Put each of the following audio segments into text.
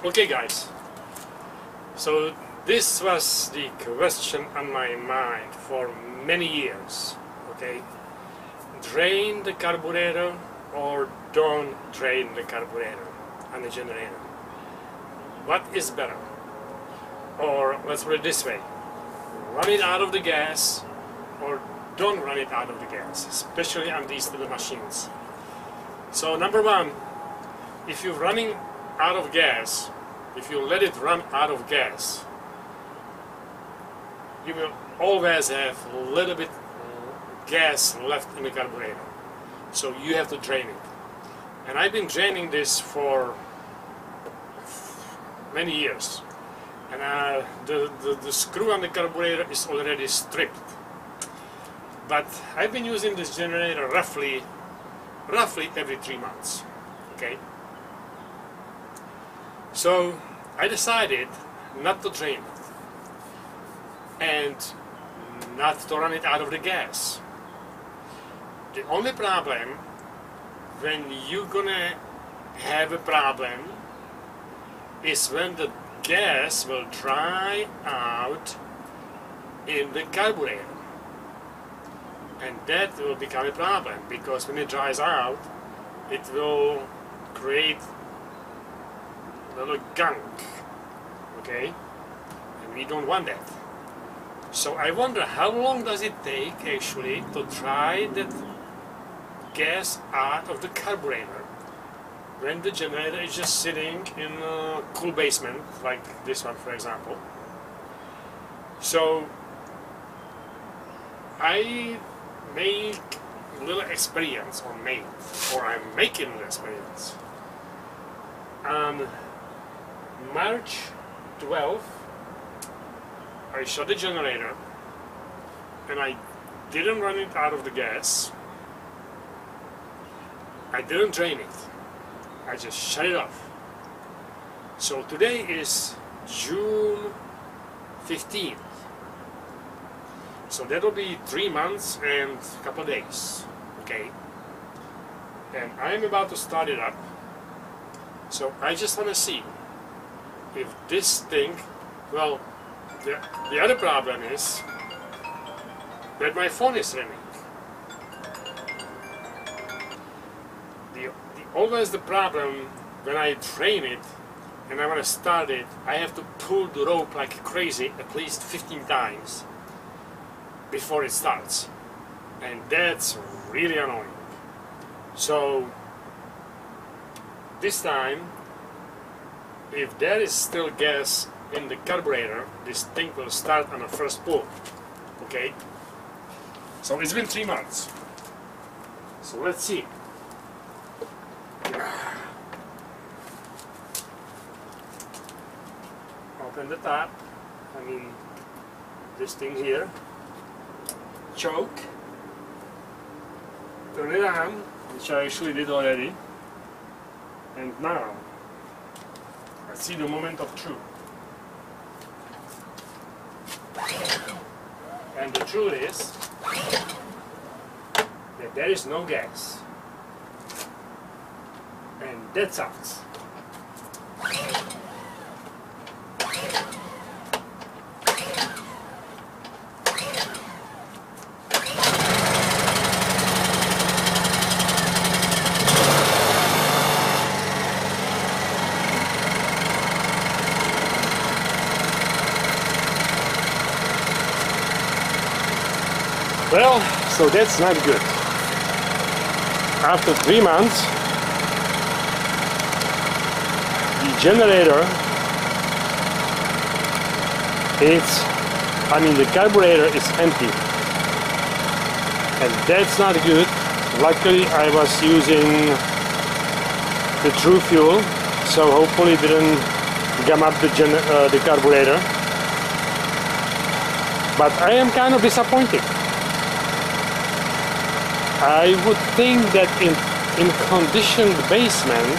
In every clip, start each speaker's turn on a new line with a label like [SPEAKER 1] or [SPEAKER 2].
[SPEAKER 1] Okay guys, so this was the question on my mind for many years, okay? Drain the carburetor or don't drain the carburetor on the generator. What is better? Or let's put it this way, run it out of the gas or don't run it out of the gas, especially on these little machines. So number one, if you're running out of gas, if you let it run out of gas, you will always have a little bit gas left in the carburetor. So you have to drain it. And I've been draining this for many years. And the screw on the carburetor is already stripped. But I've been using this generator roughly every 3 months. Okay? So I decided not to drain it and not to run it out of the gas. The only problem when you're gonna have a problem is when the gas will dry out in the carburetor, and that will become a problem because when it dries out it will create little gunk, okay, and we don't want that. So I wonder how long does it take actually to dry that gas out of the carburetor when the generator is just sitting in a cool basement like this one, for example. So I make a little experience, or I'm making an experience. On March 12th, I shut the generator and I didn't run it out of the gas. I didn't drain it. I just shut it off. So today is June 15th. So that'll be 3 months and a couple of days. Okay? And I'm about to start it up. So I just want to see if this thing, well, the other problem is that my phone is ringing. Always the problem when I drain it and I want to start it, I have to pull the rope like crazy at least 15 times before it starts, and that's really annoying. So this time, if there is still gas in the carburetor, this thing will start on the first pull. Okay? So it's been 3 months. So let's see. Open the top, I mean this thing here, choke, turn it on, which I actually did already, and now I see the moment of truth. And the truth is that there is no gas. And that sucks. Well, so that's not good. After 3 months, the generator, the carburetor is empty, and that's not good. Luckily I was using the True Fuel, so hopefully it didn't gum up the carburetor, but I am kind of disappointed. I would think that in conditioned basement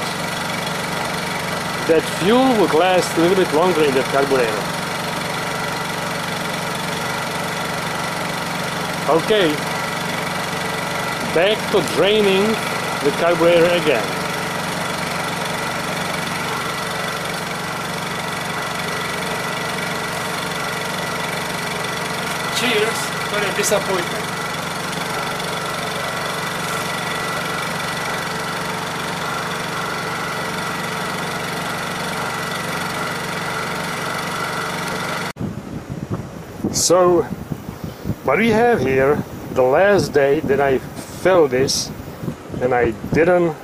[SPEAKER 1] that fuel would last a little bit longer in the carburetor. Okay, back to draining the carburetor again. What a disappointment. So what we have here, the last day that I filled this and I didn't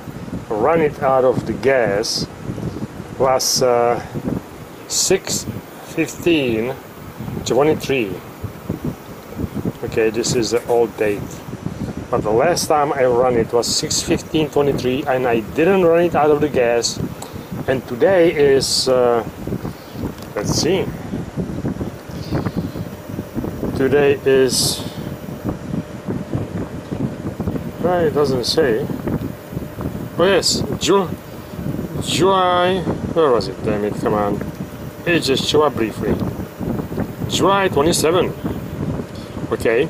[SPEAKER 1] run it out of the gas was 6/15/23. Okay, this is the old date, but the last time I ran it was 6/15/23 and I didn't run it out of the gas. And today is let's see, today is, well, it doesn't say. Oh yes, July, where was it? Damn it, come on. It just show up briefly. July 27. Okay,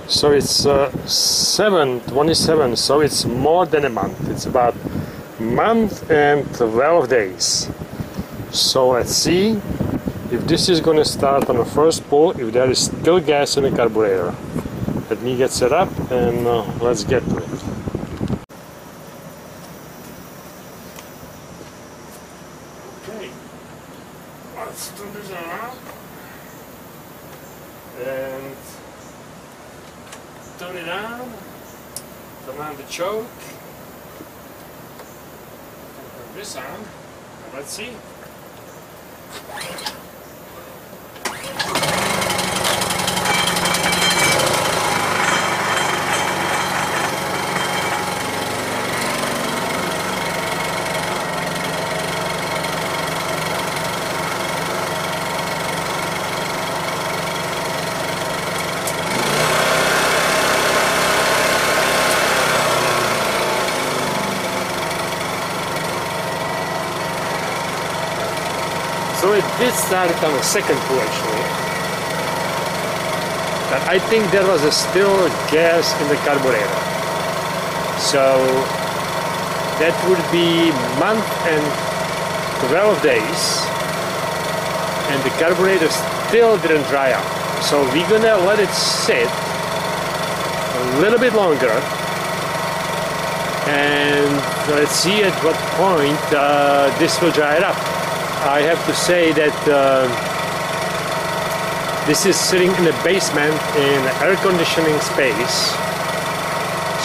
[SPEAKER 1] so it's 7/27, so it's more than a month. It's about a month and 12 days. So let's see if this is going to start on the first pull, if there is still gas in the carburetor. Let me get set up and let's get to it. Okay, let's turn this on and turn it on, turn on the choke, turn this on, and let's see. So it did start on the second pull actually, but I think there was still gas in the carburetor. So that would be month and 12 days and the carburetor still didn't dry up. So we're gonna let it sit a little bit longer and let's see at what point this will dry it up. I have to say that this is sitting in the basement in an air conditioning space,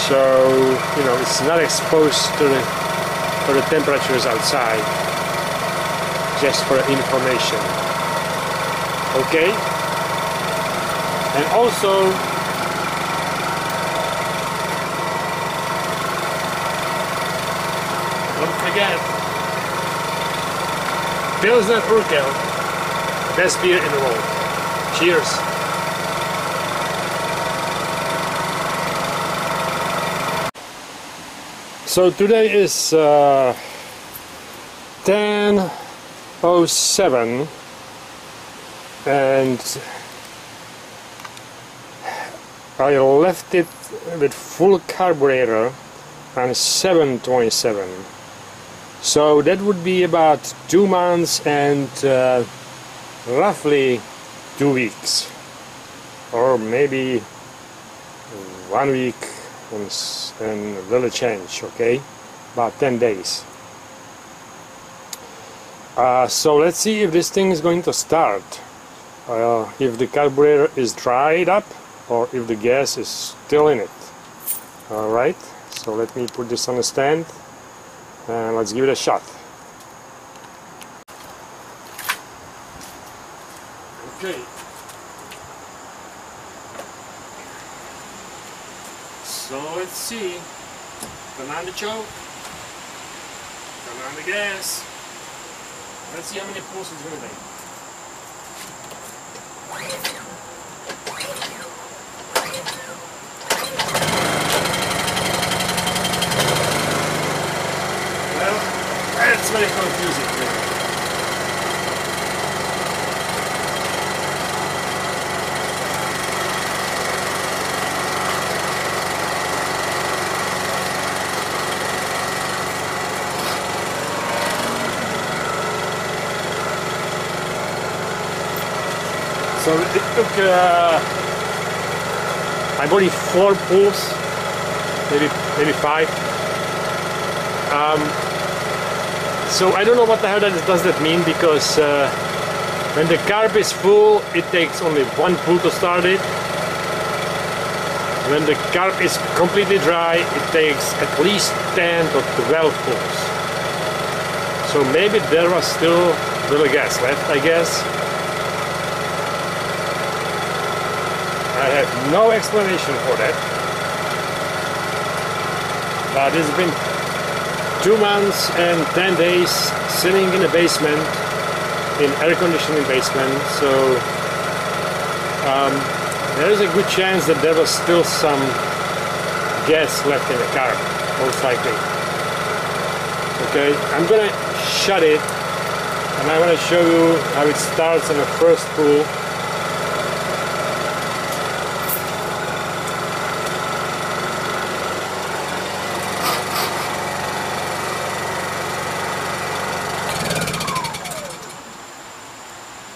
[SPEAKER 1] so you know it's not exposed to the temperatures outside. Just for information, okay? And also don't forget, Pilsner Urquell, best beer in the world. Cheers! So today is 10:07 and I left it with full carburetor on 7/27. So that would be about 2 months and roughly 2 weeks, or maybe 1 week and a little change, okay? About 10 days. So let's see if this thing is going to start, if the carburetor is dried up or if the gas is still in it. Alright, so let me put this on the stand and let's give it a shot. Okay. So let's see. Turn on the choke. Turn on the gas. Let's see how many pulls it's going to make. Well, that's very confusing. So it took I believe 4 pulls, maybe 5. So I don't know what the hell does that mean, because when the carb is full, it takes only 1 pull to start it. When the carb is completely dry, it takes at least 10 or 12 pulls. So maybe there was still a little gas left, I guess. I have no explanation for that. But it's been 2 months and 10 days sitting in a basement, in air conditioning basement, so there is a good chance that there was still some gas left in the car, most likely. Okay, I'm gonna shut it and I want to show you how it starts on the first pull.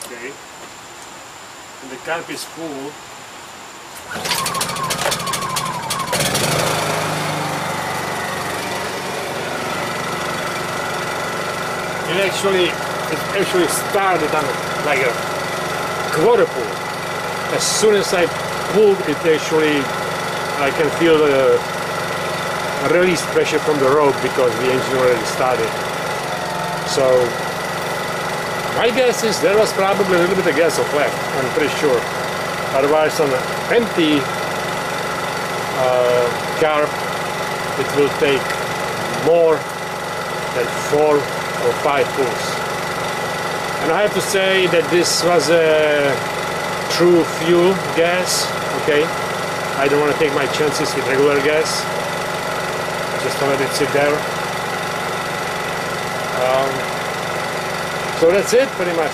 [SPEAKER 1] Okay, and the carb is full. It actually started on like a quarter pull. As soon as I pulled it, I can feel the release pressure from the rope because the engine already started. So my guess is there was probably a little bit of gas left, I'm pretty sure. Otherwise on an empty carb it will take more than 4 or 5 pulls. And I have to say that this was a true fuel gas. Okay, I don't want to take my chances with regular gas. I just want to let it sit there. So that's it pretty much.